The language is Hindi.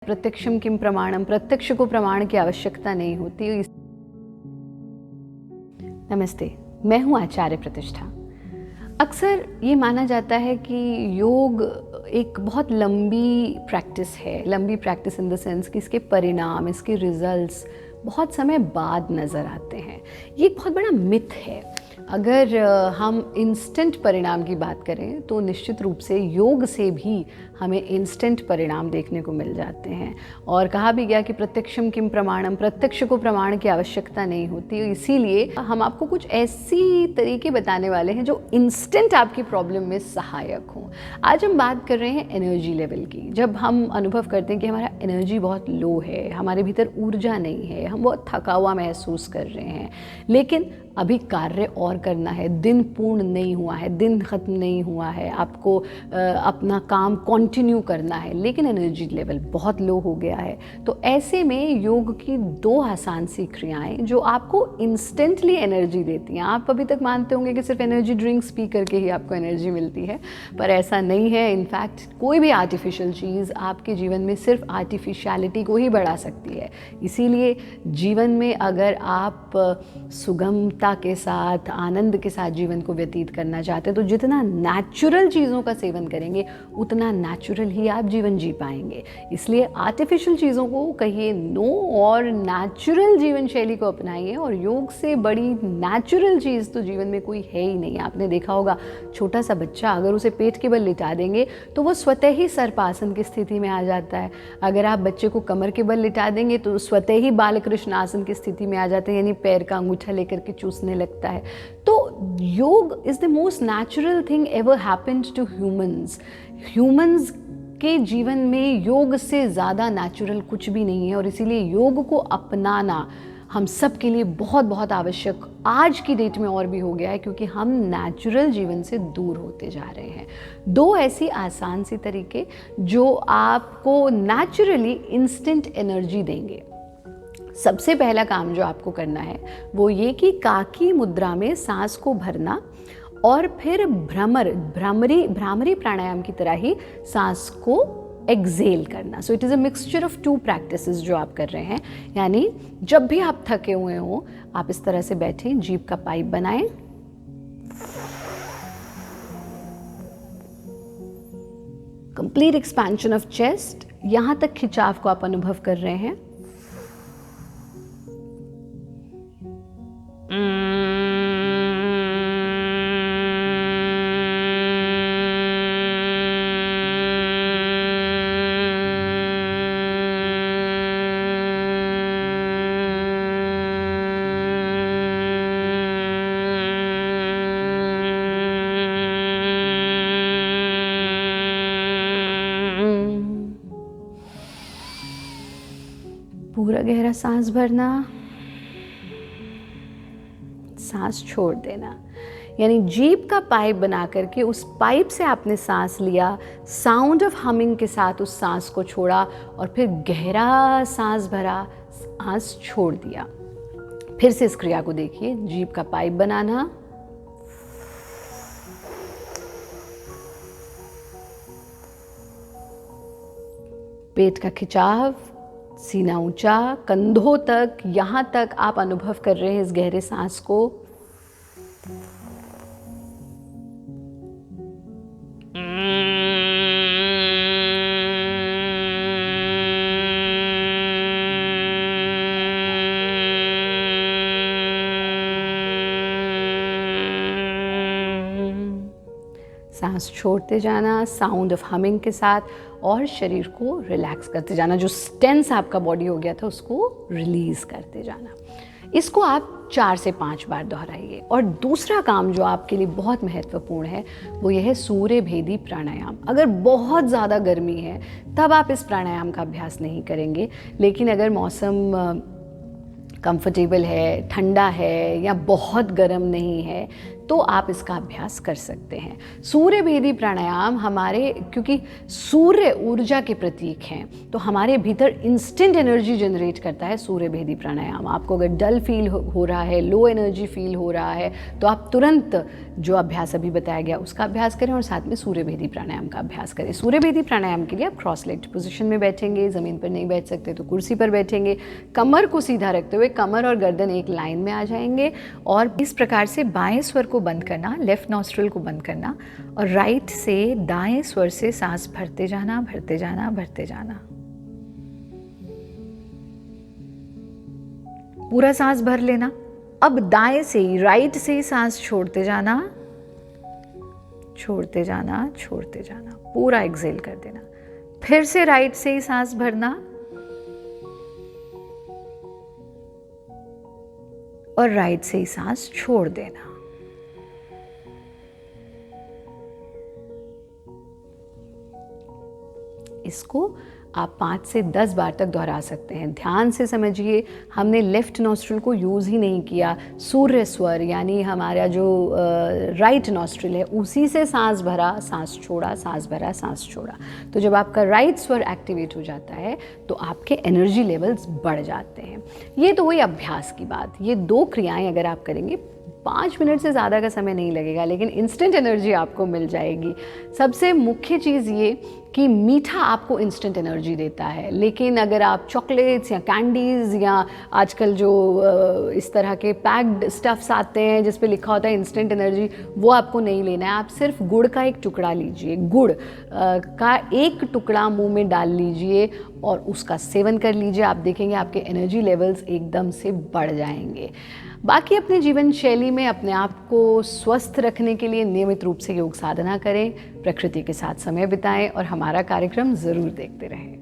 प्रत्यक्षम किम प्रमाणम, प्रत्यक्ष को प्रमाण की आवश्यकता नहीं होती। नमस्ते, मैं हूँ आचार्य प्रतिष्ठा। अक्सर ये माना जाता है कि योग एक बहुत लंबी प्रैक्टिस है, लंबी प्रैक्टिस इन द सेंस कि इसके परिणाम, इसके रिजल्ट्स बहुत समय बाद नज़र आते हैं। ये एक बहुत बड़ा मिथ है। अगर हम इंस्टेंट परिणाम की बात करें तो निश्चित रूप से योग से भी हमें इंस्टेंट परिणाम देखने को मिल जाते हैं। और कहा भी गया कि प्रत्यक्षम किम प्रमाणम, प्रत्यक्ष को प्रमाण की आवश्यकता नहीं होती। इसीलिए हम आपको कुछ ऐसी तरीके बताने वाले हैं जो इंस्टेंट आपकी प्रॉब्लम में सहायक हों। आज हम बात कर रहे हैं एनर्जी लेवल की। जब हम अनुभव करते हैं कि हमारा एनर्जी बहुत लो है, हमारे भीतर ऊर्जा नहीं है, हम बहुत थका हुआ महसूस कर रहे हैं, लेकिन अभी कार्य और करना है, दिन पूर्ण नहीं हुआ है, दिन ख़त्म नहीं हुआ है, आपको अपना काम कंटिन्यू करना है, लेकिन एनर्जी लेवल बहुत लो हो गया है। तो ऐसे में योग की दो आसान सी क्रियाएं जो आपको इंस्टेंटली एनर्जी देती हैं। आप अभी तक मानते होंगे कि सिर्फ एनर्जी ड्रिंक्स पी करके ही आपको एनर्जी मिलती है, पर ऐसा नहीं है। इनफैक्ट कोई भी आर्टिफिशियल चीज़ आपके जीवन में सिर्फ आर्टिफिशियलिटी को ही बढ़ा सकती है। इसीलिए जीवन में अगर आप सुगमता के साथ, आनंद के साथ जीवन को व्यतीत करना चाहते हैं तो जितना नेचुरल चीज़ों का सेवन करेंगे उतना नेचुरल ही आप जीवन जी पाएंगे। इसलिए आर्टिफिशियल चीज़ों को कहिए नो और नेचुरल जीवन शैली को अपनाइए। और योग से बड़ी नेचुरल चीज़ तो जीवन में कोई है ही नहीं। आपने देखा होगा, छोटा सा बच्चा अगर उसे पेट के बल लिटा देंगे तो वो स्वतः ही सर्पासन की स्थिति में आ जाता है। अगर आप बच्चे को कमर के बल लिटा देंगे तो स्वतः ही बालकृष्ण आसन की स्थिति में आ जाते हैं, यानी पैर का अंगूठा लेकर के चूसने लगता है। तो yoga is the most natural thing ever happened to humans के जीवन में योग से ज़्यादा नेचुरल कुछ भी नहीं है। और इसीलिए योग को अपनाना हम सब के लिए बहुत बहुत आवश्यक आज की डेट में और भी हो गया है, क्योंकि हम नेचुरल जीवन से दूर होते जा रहे हैं। दो ऐसी आसान सी तरीके जो आपको नेचुरली इंस्टेंट एनर्जी देंगे। सबसे पहला काम जो आपको करना है वो ये कि काकी मुद्रा में सांस को भरना और फिर भ्रामरी प्राणायाम की तरह ही सांस को एक्सेल करना। So it is a mixture of two practices जो आप कर रहे हैं। यानी जब भी आप थके हुए हो, आप इस तरह से बैठें, जीभ का पाइप बनाएं, कंप्लीट एक्सपेंशन ऑफ चेस्ट, यहां तक खिंचाव को आप अनुभव कर रहे हैं। पूरा गहरा सांस भरना, सांस छोड़ देना। यानी जीभ का पाइप बना करके उस पाइप से आपने सांस लिया, साउंड ऑफ हमिंग के साथ उस सांस को छोड़ा और फिर गहरा सांस भरा, सांस छोड़ दिया। फिर से इस क्रिया को देखिए, जीभ का पाइप बनाना, पेट का खिंचाव, सीना ऊंचा, कंधों तक, यहाँ तक आप अनुभव कर रहे हैं इस गहरे सांस को। सांस छोड़ते जाना साउंड ऑफ हमिंग के साथ और शरीर को रिलैक्स करते जाना। जो टेंस आपका बॉडी हो गया था उसको रिलीज करते जाना। इसको आप 4 से 5 बार दोहराइए। और दूसरा काम जो आपके लिए बहुत महत्वपूर्ण है वो यह है सूर्य भेदी प्राणायाम। अगर बहुत ज़्यादा गर्मी है तब आप इस प्राणायाम का अभ्यास नहीं करेंगे, लेकिन अगर मौसम कंफर्टेबल है, ठंडा है या बहुत गर्म नहीं है तो आप इसका अभ्यास कर सकते हैं। सूर्य भेदी प्राणायाम हमारे, क्योंकि सूर्य ऊर्जा के प्रतीक हैं, तो हमारे भीतर इंस्टेंट एनर्जी जनरेट करता है सूर्य भेदी प्राणायाम। आपको अगर डल फील हो रहा है, लो एनर्जी फील हो रहा है, तो आप तुरंत जो अभ्यास अभी बताया गया उसका अभ्यास करें और साथ में सूर्य भेदी प्राणायाम का अभ्यास करें। सूर्य भेदी प्राणायाम के लिए आप क्रॉस लेग्ड पोजीशन में बैठेंगे, ज़मीन पर नहीं बैठ सकते तो कुर्सी पर बैठेंगे, कमर को सीधा रखते हुए कमर और गर्दन एक लाइन में आ जाएंगे और इस प्रकार से बाएं स्वर को बंद करना, लेफ्ट नॉस्ट्रिल को बंद करना और राइट से दाएं स्वर से सांस भरते जाना, भरते जाना, भरते जाना। पूरा सांस भर लेना। अब दाएं से ही, राइट से ही सांस छोड़ते जाना, छोड़ते जाना, छोड़ते जाना, पूरा एक्सेल कर देना। फिर से राइट से ही सांस भरना और राइट से ही सांस छोड़ देना। इसको आप 5 से 10 बार तक दोहरा सकते हैं। ध्यान से समझिए, हमने लेफ्ट नॉस्ट्रिल को यूज़ ही नहीं किया। सूर्य स्वर यानी हमारा जो राइट नॉस्ट्रिल है उसी से सांस भरा, सांस छोड़ा, सांस भरा, सांस छोड़ा। तो जब आपका राइट स्वर एक्टिवेट हो जाता है तो आपके एनर्जी लेवल्स बढ़ जाते हैं। ये तो हुई अभ्यास की बात। ये 2 क्रियाएं अगर आप करेंगे 5 मिनट से ज़्यादा का समय नहीं लगेगा, लेकिन इंस्टेंट एनर्जी आपको मिल जाएगी। सबसे मुख्य चीज़ ये कि मीठा आपको इंस्टेंट एनर्जी देता है, लेकिन अगर आप चॉकलेट्स या कैंडीज़ या आजकल जो इस तरह के पैक्ड स्टफ्स आते हैं जिस पे लिखा होता है इंस्टेंट एनर्जी, वो आपको नहीं लेना है। आप सिर्फ गुड़ का एक टुकड़ा लीजिए, गुड़ का एक टुकड़ा मुंह में डाल लीजिए और उसका सेवन कर लीजिए। आप देखेंगे आपके एनर्जी लेवल्स एकदम से बढ़ जाएंगे। बाकी अपने जीवन शैली में अपने आप को स्वस्थ रखने के लिए नियमित रूप से योग साधना करें, प्रकृति के साथ समय बिताएं और हमारा कार्यक्रम ज़रूर देखते रहें।